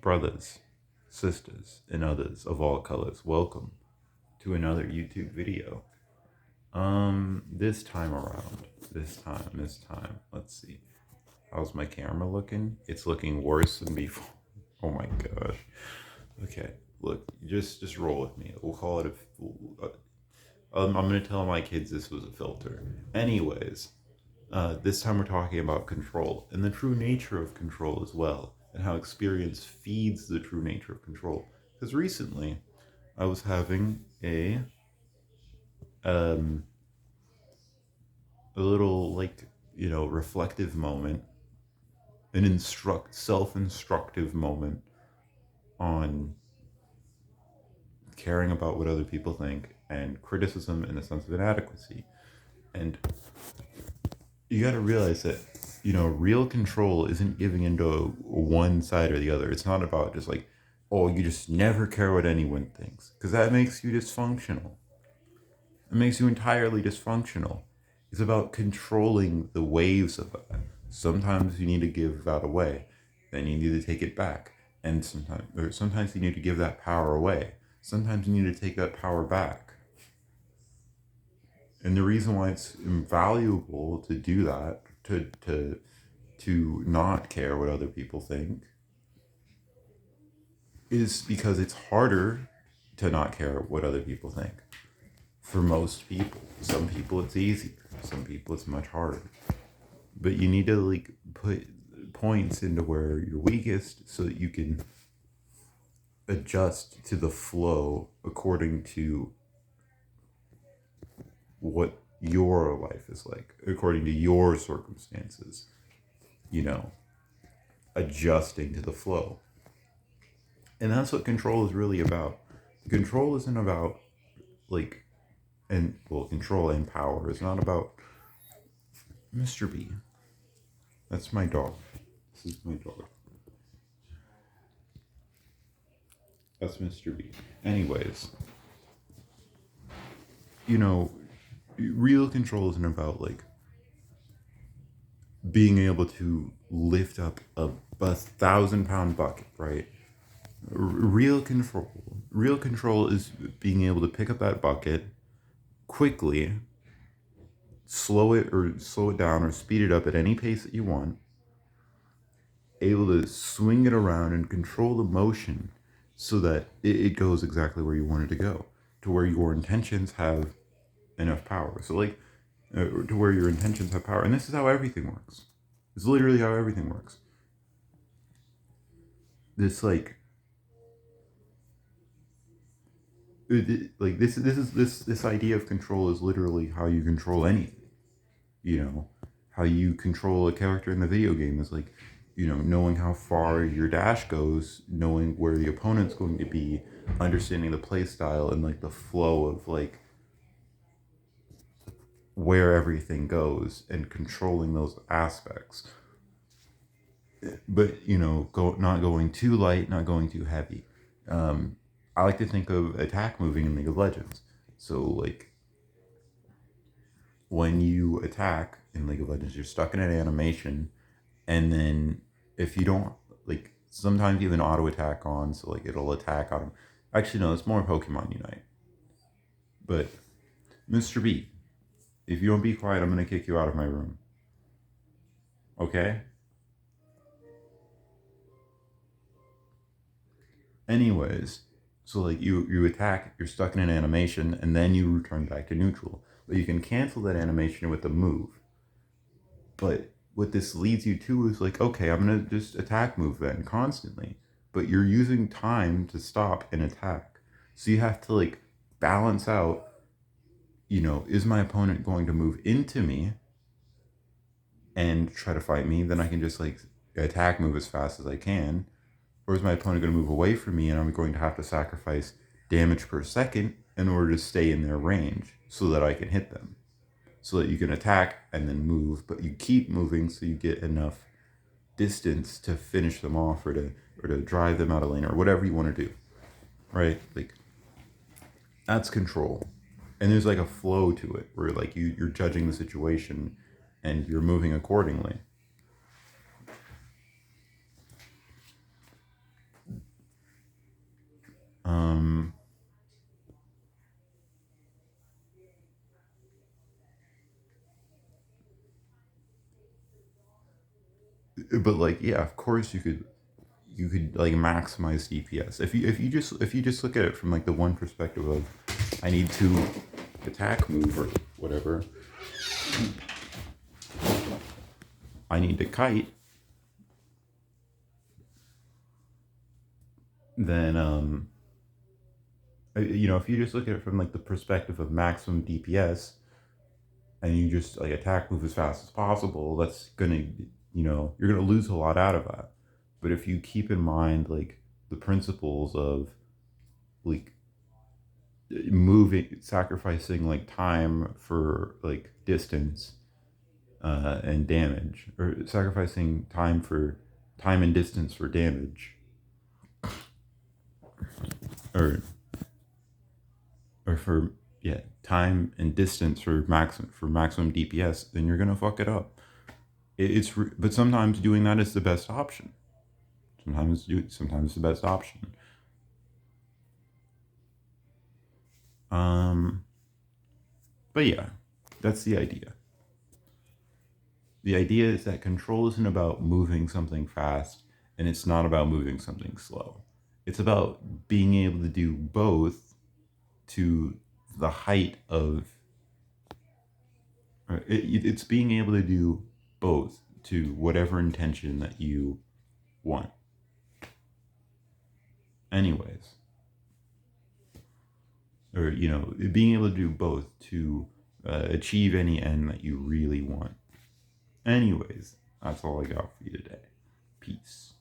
Brothers, sisters, and others of all colors, welcome to another YouTube video. This time, let's see. How's my camera looking? It's looking worse than before. Oh my gosh. Okay, look, just roll with me. We'll call it I'm gonna tell my kids this was a filter. Anyways, this time we're talking about control and the true nature of control as well, and how experience feeds the true nature of control. Because recently, I was having um a little reflective moment, an self-instructive moment on caring about what other people think and criticism and a sense of inadequacy. And you got to realize that real control isn't giving into one side or the other. It's not about just like, oh, you just never care what anyone thinks, because that makes you dysfunctional. It makes you entirely dysfunctional. It's about controlling the waves of that. Sometimes you need to give that away, then you need to take it back, and sometimes you need to give that power away. Sometimes you need to take that power back. And the reason why it's invaluable to do that, to not care what other people think, is because it's harder to not care what other people think. For most people, some people it's easier, some people it's much harder. But you need to put points into where you're weakest so that you can adjust to the flow according to what your life is like, according to your circumstances, adjusting to the flow. And that's what control is really about. Control isn't about control and power is not about Mr. B. That's my dog. This is my dog. That's Mr. B. Anyways, real control isn't about being able to lift up a 1,000-pound bucket, right? Real control is being able to pick up that bucket quickly, slow it down or speed it up at any pace that you want, able to swing it around and control the motion so that it goes exactly where you want it to go, to where your intentions have enough power. So to where your intentions have power. And this is how everything works. It's literally how everything works. This this idea of control is literally how you control anything. How you control a character in the video game is knowing how far your dash goes, knowing where the opponent's going to be, understanding the play style and the flow of where everything goes and controlling those aspects. But not going too light, not going too heavy. I like to think of attack moving in League of Legends. So when you attack in League of Legends, you're stuck in an animation, and then if you don't sometimes you have an auto attack on, so it'll attack on. Actually, no, it's more Pokemon Unite. But Mr. B, if you don't be quiet, I'm gonna kick you out of my room. Okay? Anyways, so you attack, you're stuck in an animation, and then you return back to neutral. But you can cancel that animation with a move. But what this leads you to is okay, I'm gonna just attack move then constantly. But you're using time to stop and attack. So you have to balance out, is my opponent going to move into me and try to fight me? Then I can just attack move as fast as I can. Or is my opponent going to move away from me and I'm going to have to sacrifice damage per second in order to stay in their range so that I can hit them? So that you can attack and then move, but you keep moving so you get enough distance to finish them off or to drive them out of lane or whatever you want to do, right? That's control. And there's a flow to it where you're judging the situation and you're moving accordingly. but like, yeah, of course you could like maximize DPS if you just look at it from like the one perspective of I need to attack move or whatever. I need to kite. Then you know, if you just look at it from like the perspective of maximum DPS and you just like attack move as fast as possible, that's gonna, you know, you're gonna lose a lot out of that. But if you keep in mind like the principles of like moving, sacrificing like time for like distance and damage, or sacrificing time and distance for damage, or for, yeah, time and distance for maximum DPS, then you're gonna fuck it up. But sometimes doing that is the best option. Sometimes it's the best option. Um, but yeah, that's the idea. The idea is that control isn't about moving something fast, and it's not about moving something slow. It's about being able to do both to the height of. It's being able to do both to whatever intention that you want. Anyways, or you know, being able to do both to achieve any end that you really want. Anyways, that's all I got for you today. Peace.